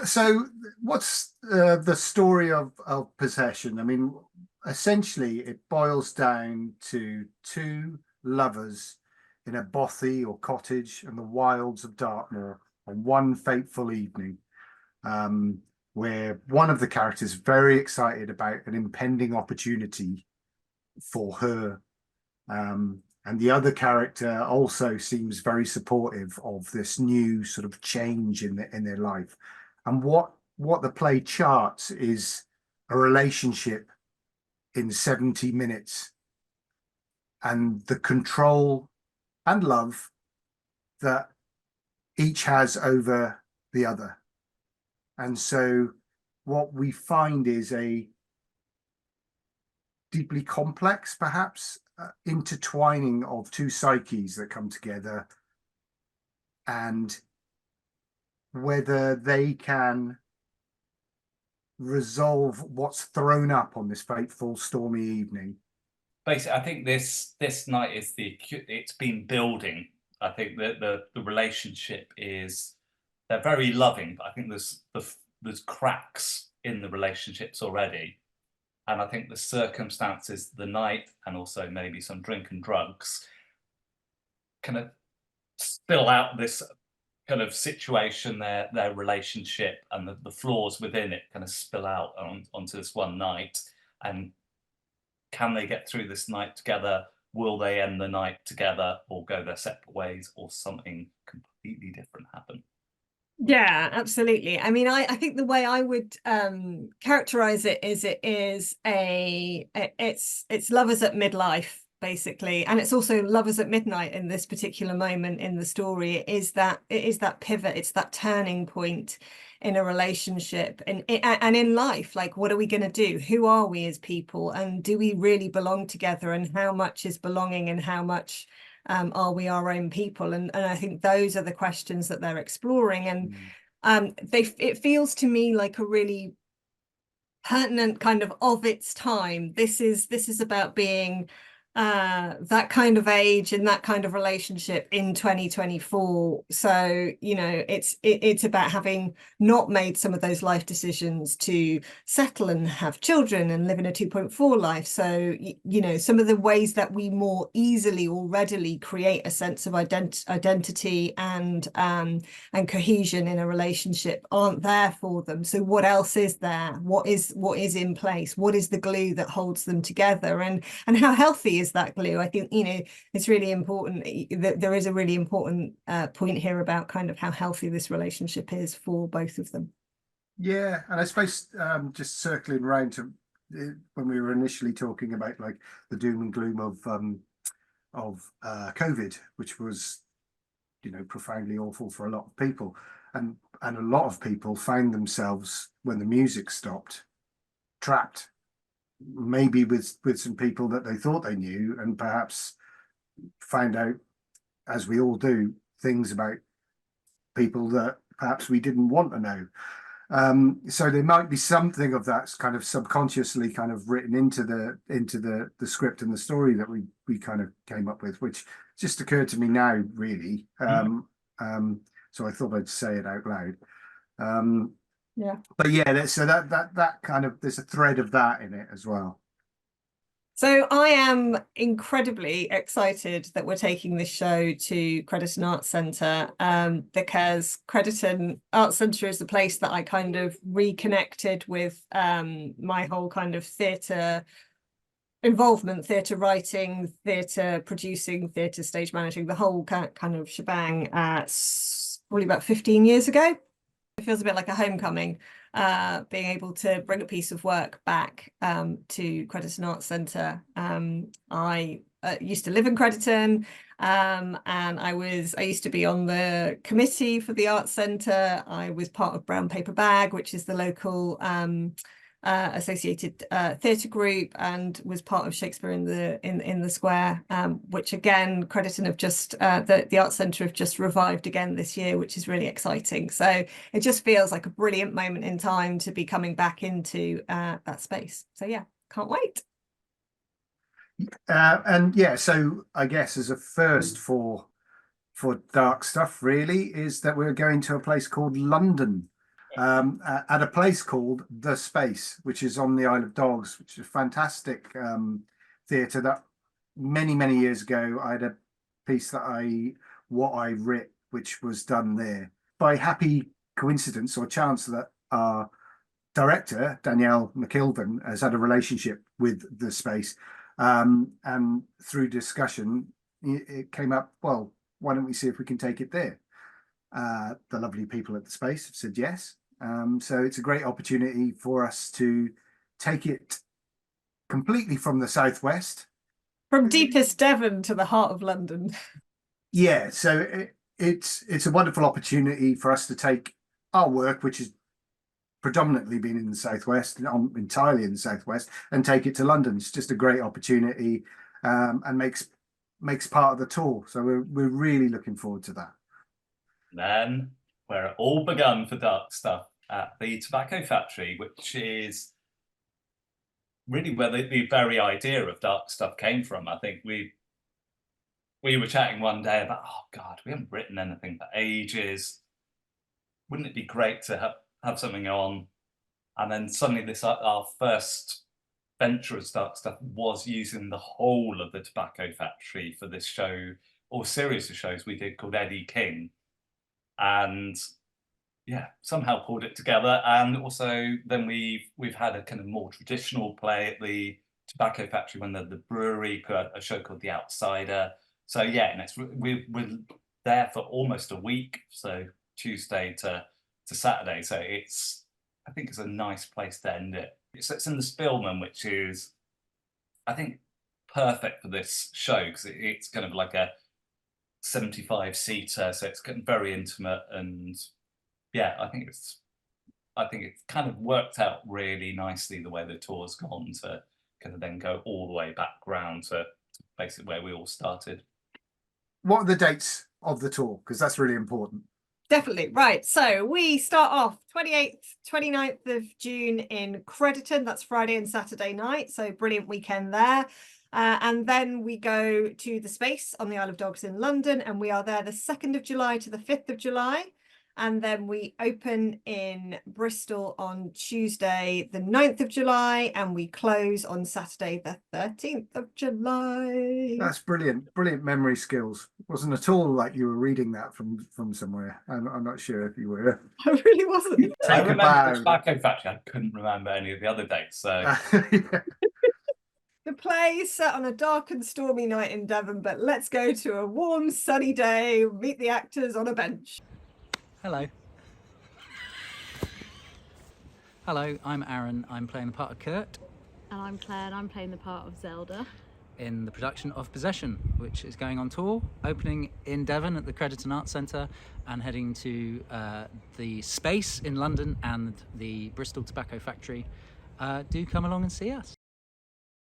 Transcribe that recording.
So what's the story of possession? I mean, essentially, it boils down to two lovers in a bothy or cottage in the wilds of Dartmoor on one fateful evening, um, where one of the characters is very excited about an impending opportunity for her. And the other character also seems very supportive of this new sort of change in their life. And what the play charts is a relationship in 70 minutes and the control and love that each has over the other. And so what we find is a deeply complex, perhaps, intertwining of two psyches that come together, and whether they can resolve what's thrown up on this fateful stormy evening. Basically, I think this night is it's been building. I think that the relationship is, they're very loving, but I think there's cracks in the relationships already. And I think the circumstances, the night, and also maybe some drink and drugs kind of spill out this kind of situation, their relationship, and the flaws within it kind of spill out onto this one night. And can they get through this night together? Will they end the night together or go their separate ways, or something completely different happen? Yeah, absolutely. I mean, I think the way I would characterize it is it's lovers at midlife, basically, and it's also lovers at midnight in this particular moment in the story. It is that pivot, it's that turning point in a relationship and in life. Like, what are we going to do? Who are we as people, and do we really belong together, and how much is belonging, and how much are we our own people? And I think those are the questions that they're exploring. And it feels to me like a really pertinent kind of its time. This is about being that kind of age and that kind of relationship in 2024. So, you know, it's about having not made some of those life decisions to settle and have children and live in a 2.4 life. So, you know, some of the ways that we more easily or readily create a sense of identity and cohesion in a relationship aren't there for them. So what else is there? What is in place? What is the glue that holds them together? And how healthy is that glue? I think, you know, it's really important that there is a really important point here about kind of how healthy this relationship is for both of them. Yeah, and I suppose just circling around to when we were initially talking about like the doom and gloom of COVID, which was, you know, profoundly awful for a lot of people, and a lot of people found themselves when the music stopped, trapped, maybe with some people that they thought they knew, and perhaps found out, as we all do, things about people that perhaps we didn't want to know. So there might be something of that kind of subconsciously kind of written into the script and the story that we kind of came up with, which just occurred to me now, really. So I thought I'd say it out loud. Yeah. But yeah, so that kind of, there's a thread of that in it as well. So I am incredibly excited that we're taking this show to Crediton Arts Centre, because Crediton Arts Centre is the place that I kind of reconnected with my whole kind of theatre involvement, theatre writing, theatre producing, theatre stage managing, the whole kind of shebang, probably about 15 years ago. It feels a bit like a homecoming, being able to bring a piece of work back to Crediton Arts Centre. I used to live in Crediton, and I used to be on the committee for the Arts Centre. I was part of Brown Paper Bag, which is the local associated theatre group, and was part of Shakespeare in the Square, which again Crediton have just the Arts Centre have just revived again this year, which is really exciting. So it just feels like a brilliant moment in time to be coming back into that space. So yeah, can't wait. And yeah, so I guess as a first for Dark Stuff really is that we're going to a place called London. at a place called The Space, which is on the Isle of Dogs, which is a fantastic theatre that many years ago I had a piece that I writ, which was done there. By happy coincidence or chance that our director, Danielle McIlven, has had a relationship with The Space. And through discussion, it came up, well, why don't we see if we can take it there? The lovely people at The Space have said yes. So it's a great opportunity for us to take it completely from the southwest. From deepest Devon to the heart of London. Yeah, so it's a wonderful opportunity for us to take our work, which has predominantly been in the southwest, entirely in the southwest, and take it to London. It's just a great opportunity, and makes part of the tour. So we're really looking forward to that. Then where it all begun for Darkstuff at the Tobacco Factory, which is really where the very idea of Darkstuff came from. I think we were chatting one day about, oh God, we haven't written anything for ages. Wouldn't it be great to have something on? And then suddenly this, our first venture as Darkstuff was using the whole of the Tobacco Factory for this show, or series of shows we did called Eddie King. And yeah, somehow pulled it together. And also then we've had a kind of more traditional play at the Tobacco Factory when the brewery put a show called The Outsider. So yeah, and we're there for almost a week, so Tuesday to Saturday. So I think it's a nice place to end it. It's in the Spillman, which is, I think, perfect for this show because it's kind of like a 75-seater, so it's very intimate, and yeah, I think it's kind of worked out really nicely the way the tour's gone to kind of then go all the way back round to basically where we all started. What are the dates of the tour? Because that's really important. Definitely. Right. So we start off 28th, 29th of June in Crediton. That's Friday and Saturday night. So brilliant weekend there. And then we go to the Space on the Isle of Dogs in London, and we are there the 2nd of July to the 5th of July. And then we open in Bristol on Tuesday, the 9th of July, and we close on Saturday, the 13th of July. That's brilliant. Brilliant memory skills. It wasn't at all like you were reading that from somewhere. I'm not sure if you were. I really wasn't. I Take a remember bow. the Tobacco Factory. I couldn't remember any of the other dates. So Yeah. The play is set on a dark and stormy night in Devon, but let's go to a warm, sunny day, meet the actors on a bench. Hello. Hello, I'm Aaron. I'm playing the part of Kurt And I'm Claire, and I'm playing the part of Zelda. in the production of Possession, which is going on tour, opening in Devon at the Crediton Arts Centre and heading to the Space in London and the Bristol Tobacco Factory. Do come along and see us.